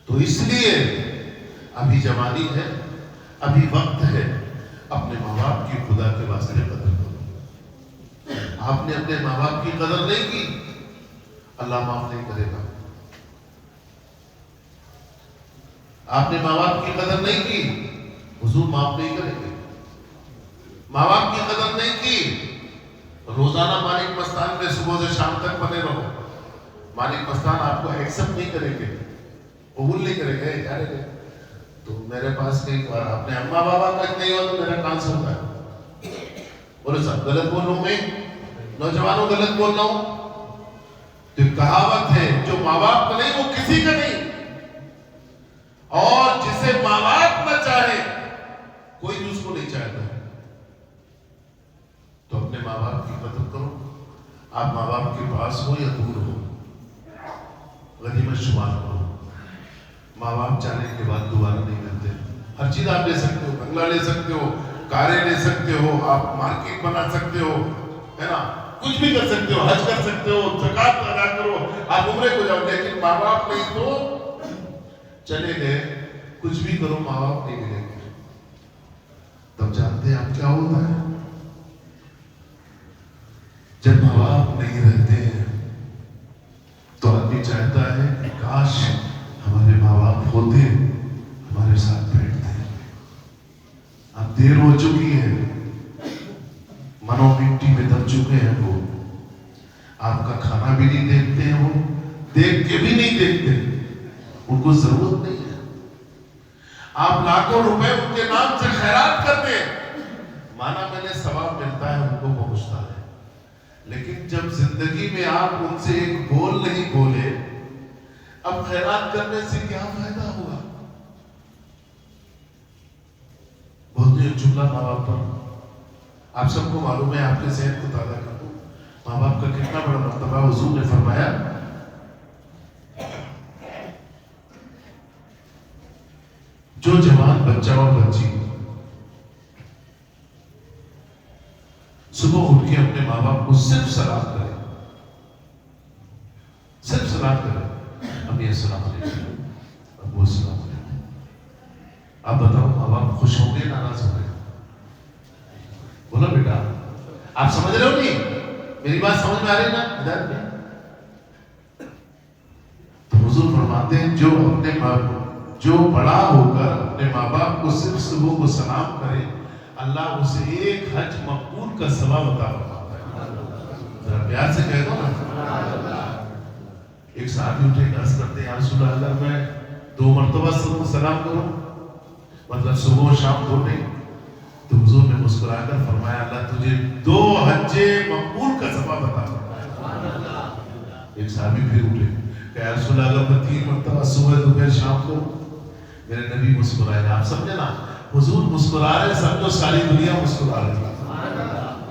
تو اس لیے ابھی جوانی ہے، ابھی وقت ہے، اپنے ماں باپ کی خدا کے واسطے قدر کرو۔ آپ نے اپنے ماں باپ کی قدر نہیں کی، اللہ معاف نہیں کرے گا۔ آپ نے ماں باپ کی قدر نہیں کی، حضور معاف نہیں کریں گے۔ ماں باپ کی قدر نہیں کی، روزانہ مالک مستان میں صبح سے شام تک بنے رہو، مالک مستان آپ کو ایکسپٹ نہیں کریں گے، قبول نہیں کریں گے۔ یار تو میرے پاس کئی بار آپ نے اماں بابا کا نہیں ہوا تو میرا کہاں سے ہوتا ہے؟ بولے سب غلط بول رہا ہوں میں، نوجوانوں غلط بول رہا ہوں؟ تو کہاوت ہے جو ماں باپ کا نہیں وہ کسی کا نہیں، اور جسے ماں باپ نہ چاہے کوئی بھی اس کو نہیں چاہتا۔ تو اپنے ماں باپ کی قدر کرو، آپ ماں باپ کے پاس ہو یا دور ہو، غنیمت شمار کرو۔ ماں باپ جانے کے بعد دوبارہ نہیں ملتے۔ ہر چیز آپ لے سکتے ہو، بنگلہ لے سکتے ہو، کاریں لے سکتے ہو، آپ مارکیٹ بنا سکتے ہو، ہے نا، کچھ بھی کر سکتے ہو، حج کر سکتے ہو، زکات ادا کرو، آپ عمرے کو جاؤ، لیکن ماں باپ نہیں تو چلے گئے، کچھ بھی کرو ماں باپ نہیں ملیں گے۔ تب جانتے ہیں آپ کیا ہوتا ہے؟ جب ماں باپ نہیں رہتے ہیں تو آدمی چاہتا ہے کہ کاش ہمارے ماں باپ ہوتے، ہمارے ساتھ بیٹھتے۔ اب دیر ہو چکی ہے، منو مٹی میں دب چکے ہیں وہ، آپ کا کھانا بھی نہیں دیکھتے ہیں، وہ دیکھ کے بھی نہیں دیکھتے، ان کو ضرورت نہیں ہے۔ آپ لاکھوں روپے ان کے نام سے خیرات کرتے ہیں، مانا میں نے ثواب ملتا ہے، ان کو پہنچتا ہے، لیکن جب زندگی میں آپ ان سے ایک بول نہیں بولے، اب خیرات کرنے سے کیا فائدہ ہوا؟ بولتے ہیں جملہ ماں باپ پر، آپ سب کو معلوم ہے، آپ کے ذہن کو تازہ کر دوں، ماں باپ کا کتنا بڑا مرتبہ۔ حضور نے فرمایا جو جوان بچہ اور بچی صبح اٹھ کے اپنے ماں باپ کو صرف سلام کرے، صرف سلام کرے، امی السلام علیکم، ابو السلام علیکم، آپ بتاؤ ماں باپ خوش ہوں گے ناراض ہوں گے؟ بولا بیٹا، آپ سمجھ رہے ہو نہیں؟ میری بات سمجھ میں آ رہی نا ہدایت میں؟ تو حضور فرماتے ہیں جو بڑا ہو کر اپنے ماں باپ کو صرف صبح کو سلام کرے، اللہ اسے ایک حج مقبول کا ثواب عطا فرماتا ہے۔ ذرا پیار سے کہہ دو نا۔ ایک صحابی اٹھے عرض کرتے ہیں یا رسول اللہ، میں 2 مرتبہ سب کو سلام کروں، مطلب صبح و شام دو نہیں؟ تو حضور نے مسکرا کر فرمایا اللہ تجھے 2 حج مقبول کا ثواب عطا فرمائے۔ ایک صحابی پھر اٹھے کہ یا رسول اللہ، میں 3 مرتبہ صبح دوپہر شام کو؟ میرے نبی مسکرائے۔ آپ سمجھے نا، حضور مسکرا رہے، سمجھو ساری دنیا مسکرا رہی۔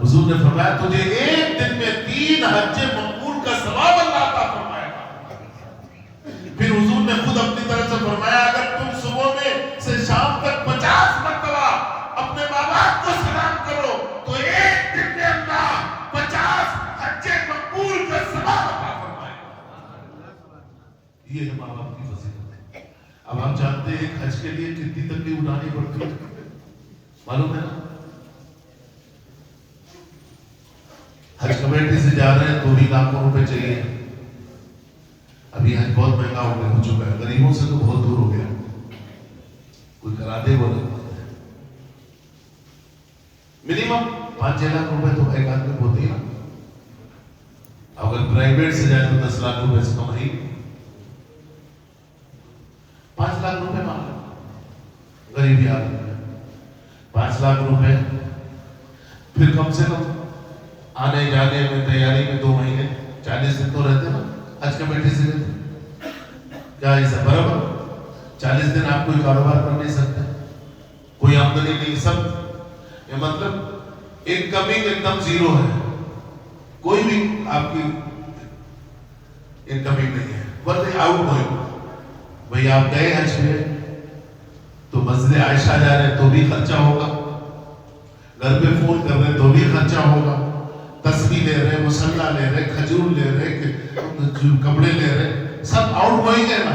حضور نے فرمایا تجھے ایک دن میں 3 حج مقبول کا ثواب اللہ عطا فرمائے گا۔ پھر حضور نے خود اپنی طرف سے فرمایا اگر تم صبح میں سے شام تک 50 مرتبہ اپنے ماں باپ کو سلام کرو تو ایک دن میں اللہ 50 حج مقبول کا ثواب عطا فرمائے گا۔ یہ ہے ماں باپ کی فضیلت۔ اب آپ جانتے ہیں ایک حج کے لیے کتنی تکلیف اٹھانی پڑتی ہے، معلوم ہے نا؟ حج کمیٹی سے جا رہے ہیں تو بھی لاکھوں روپے چاہیے۔ ابھی حج بہت مہنگا ہو چکا ہے، غریبوں سے تو بہت دور ہو گیا، کوئی کرا دے وہ نہیں، منیمم 5-6 لاکھ روپے تو ایک آدمی کو ہوتے ہی نا۔ اگر پرائیویٹ سے جائے تو 10 لاکھ روپے سے کم نہیں، 5 لاکھ روپے مانگ غریبی آدمی ہے، 5 لاکھ روپے، پھر کم سے کم آنے جانے میں تیاری میں 2 مہینے 40 دن تو رہتے نا، حج کمیٹی سے لیتے کیا ایسا برابر 40 دن آپ کوئی کاروبار کر نہیں سکتے، کوئی آمدنی نہیں، سب یہ مطلب انکمنگ ایک دم 0 ہے، کوئی بھی آپ کی انکمنگ نہیں ہے، بس آؤٹ گوئنگ۔ بھئی آپ گئے حج پہ تو مسجد عائشہ جا رہے تو بھی خرچہ ہوگا، گھر پہ فون کر رہے تو بھی خرچہ ہوگا، تسبیح لے رہے، مصلی لے رہے، کھجور لے رہے، کپڑے لے رہے، سب آؤٹ گوئنگ ہے نا۔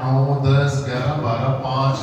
9, 10, 11, 12, 5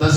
10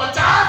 50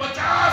50